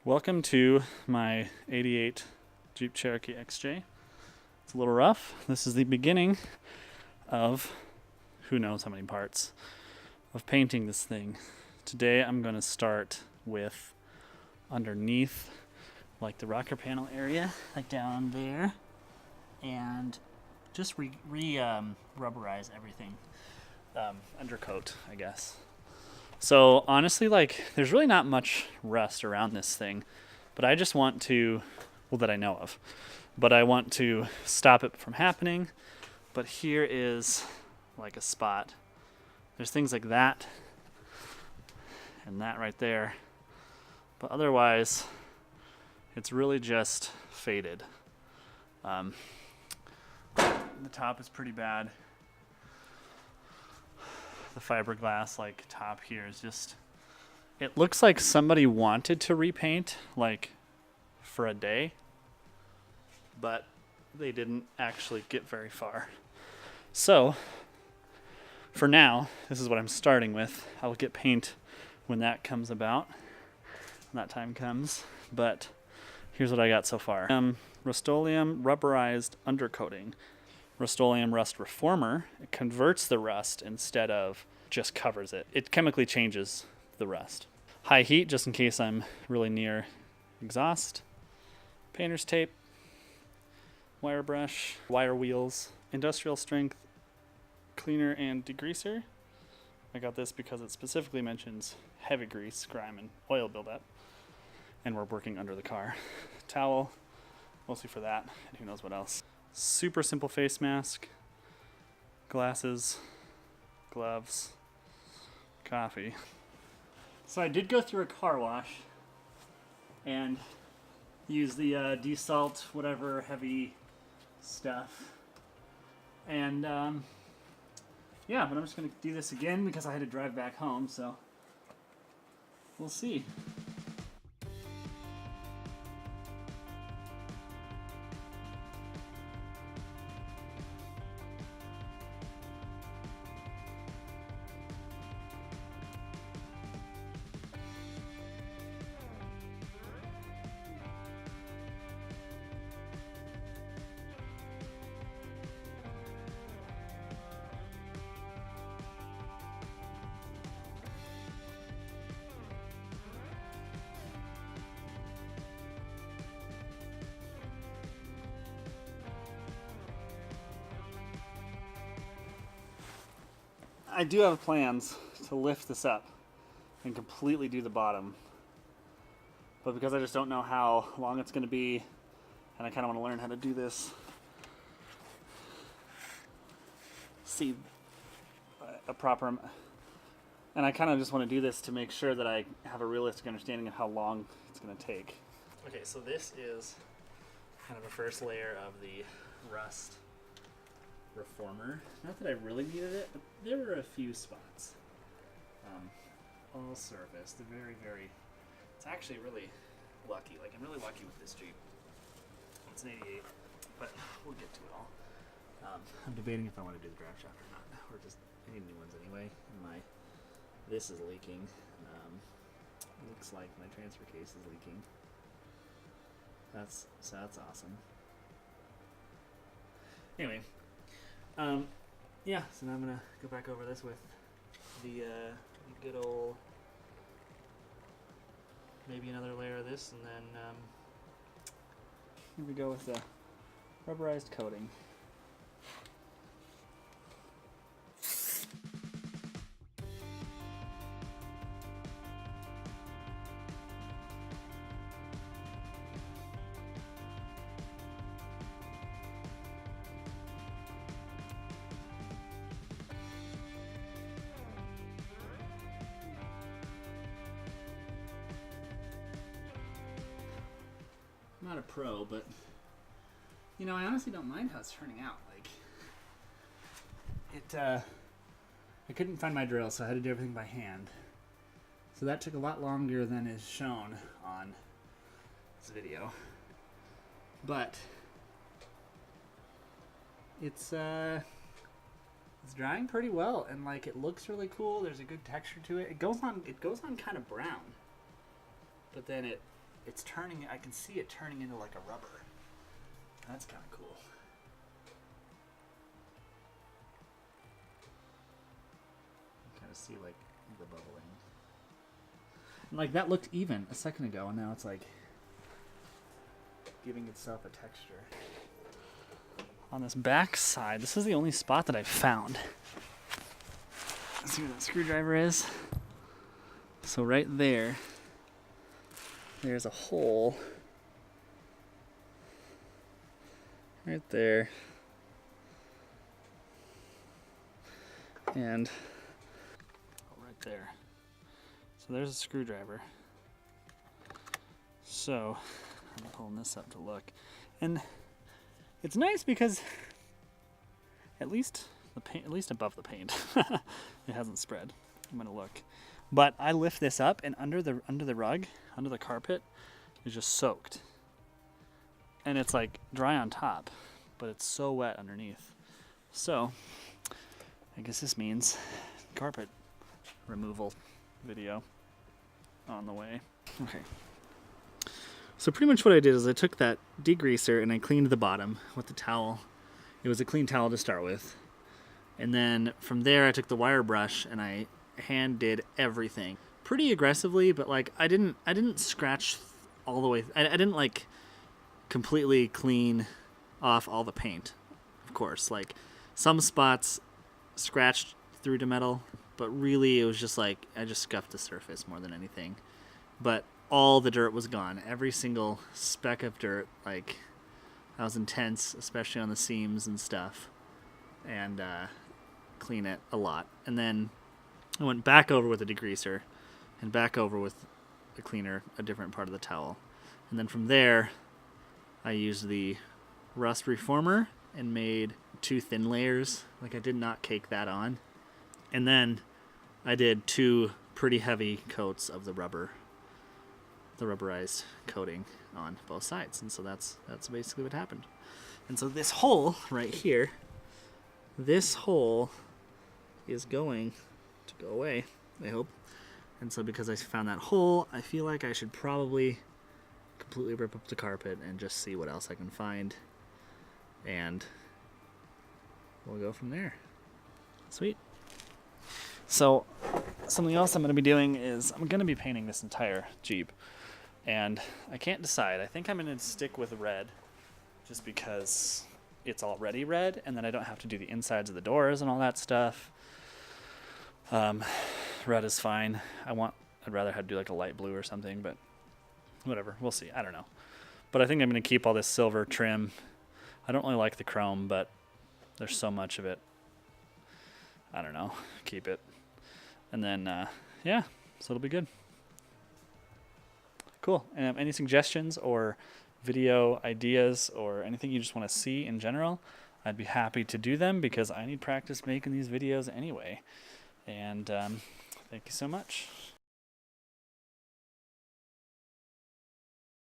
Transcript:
Welcome to my 88 Jeep Cherokee XJ. It's a little rough. This is the beginning of who knows how many parts of painting this thing. Today I'm going to start with underneath, like the rocker panel area, like down there, and just rubberize everything. Undercoat, I guess. So honestly, like, there's really not much rust around this thing, but I just want to, well, that I know of, but I want to stop it from happening. But here is like a spot. There's things like that and that right there, but otherwise it's really just faded. The top is pretty bad. The fiberglass like top here is just, it looks like somebody wanted to repaint like for a day, but they didn't actually get very far. So for now, this is what I'm starting with. I'll get paint when that comes about, when that time comes, but here's what I got so far. Rustoleum Rubberized Undercoating. Rustoleum Rust Reformer. It converts the rust instead of just covers it. It chemically changes the rust. High heat, just in case I'm really near exhaust. Painter's tape. Wire brush. Wire wheels. Industrial strength cleaner and degreaser. I got this because it specifically mentions heavy grease, grime, and oil buildup. And we're working under the car. Towel, mostly for that, and who knows what else. Super simple face mask, glasses, gloves, coffee. So I did go through a car wash and use the desalt, whatever heavy stuff. And yeah, but I'm just gonna do this again because I had to drive back home, so we'll see. I do have plans to lift this up and completely do the bottom, but because I just don't know how long it's going to be, and I kind of want to learn how to do this, see a proper, and I kind of just want to do this to make sure that I have a realistic understanding of how long it's going to take. Okay, so this is kind of a first layer of the rust reformer. Not that I really needed it, but there were a few spots. All surfaced. Very, very, it's actually really lucky. Like, I'm really lucky with this Jeep. It's an 88, but we'll get to it all. I'm debating if I want to do the drive shaft or not, or just, I need new ones anyway. And this is leaking. Looks like my transfer case is leaking. That's awesome. Anyway, yeah, so now I'm gonna go back over this with the good old, maybe another layer of this, and then here we go with the rubberized coating. I'm not a pro, but you know, I honestly don't mind how it's turning out. Like, I couldn't find my drill, so I had to do everything by hand. So that took a lot longer than is shown on this video. But it's drying pretty well, and like, it looks really cool. There's a good texture to it. It goes on kind of brown, but then it it's turning, I can see it turning into like a rubber. That's kind of cool. Kind of see like the bubbling. And like that looked even a second ago, and now it's like giving itself a texture. On this back side, this is the only spot that I've found. Let's see where that screwdriver is. So right there, there's a hole. Right there. And right there. So there's a screwdriver. So I'm pulling this up to look. And it's nice because at least the paint, at least above the paint, it hasn't spread. I'm gonna look. But I lift this up, and under the rug, under the carpet, is just soaked. And it's like dry on top, but it's so wet underneath. So I guess this means carpet removal video on the way. Okay. So pretty much what I did is I took that degreaser and I cleaned the bottom with the towel. It was a clean towel to start with. And then from there I took the wire brush and I hand did everything. Pretty aggressively, but like I didn't scratch all the way. I didn't like completely clean off all the paint. Of course, like some spots scratched through to metal, but really it was just like I just scuffed the surface more than anything. But all the dirt was gone. Every single speck of dirt, like that was intense, especially on the seams and stuff. And clean it a lot. And then I went back over with a degreaser and back over with a cleaner, a different part of the towel. And then from there, I used the rust reformer and made 2 thin layers. Like I did not cake that on. And then I did 2 pretty heavy coats of the rubberized coating on both sides. And so that's basically what happened. And so this hole right here, this hole is going to go away, I hope. And so because I found that hole, I feel like I should probably completely rip up the carpet and just see what else I can find. And we'll go from there. Sweet. So something else I'm going to be doing is I'm going to be painting this entire Jeep. And I can't decide. I think I'm going to stick with red just because it's already red, and then I don't have to do the insides of the doors and all that stuff. Red is fine. I'd rather have to do like a light blue or something, but whatever. We'll see. I don't know. But I think I'm going to keep all this silver trim. I don't really like the chrome, but there's so much of it. I don't know. Keep it. And then, yeah, so it'll be good. Cool. And any suggestions or video ideas or anything you just want to see in general, I'd be happy to do them because I need practice making these videos anyway. And thank you so much.